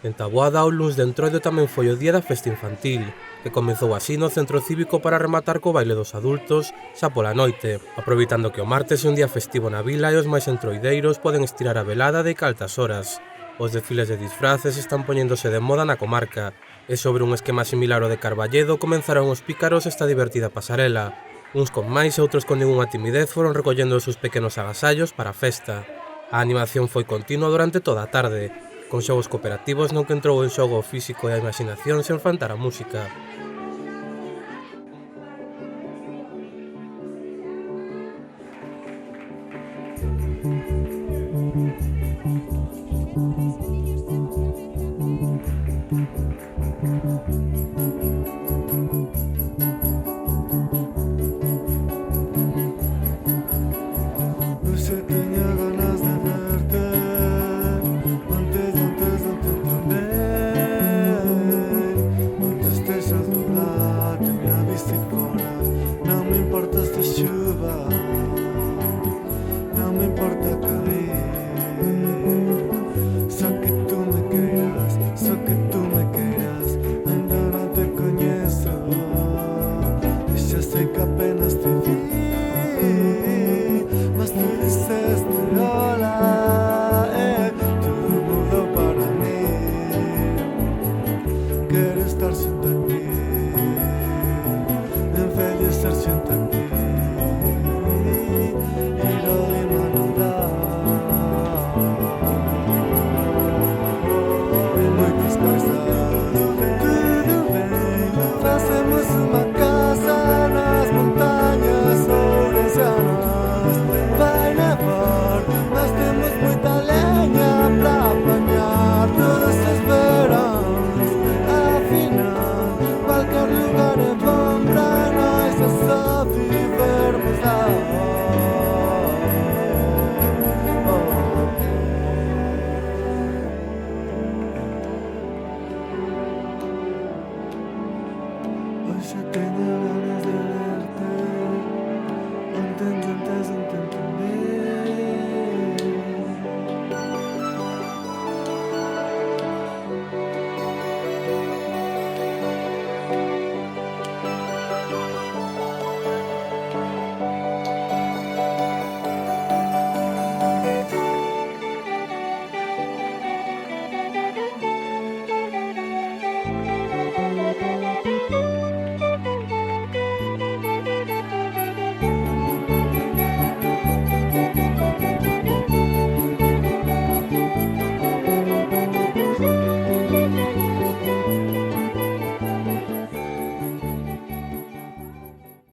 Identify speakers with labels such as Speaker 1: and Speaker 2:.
Speaker 1: En Taboada o luns de Entroido tamén foi o día da festa infantil, que comezou así no centro cívico para rematar co baile dos adultos xa pola noite, aproveitando que o martes é un día festivo na vila e os máis entroideiros poden estirar a velada de caltas horas. Os desfiles de disfraces están poñéndose de moda na comarca, e sobre un esquema similar ao de Carballedo comenzaron os pícaros esta divertida pasarela. Uns con máis e outros con ningunha timidez foron recollendo os seus pequenos agasallos para a festa. A animación foi continua durante toda a tarde, con xogos cooperativos no que entrou en xogo o físico e a imaxinación sen faltar a música.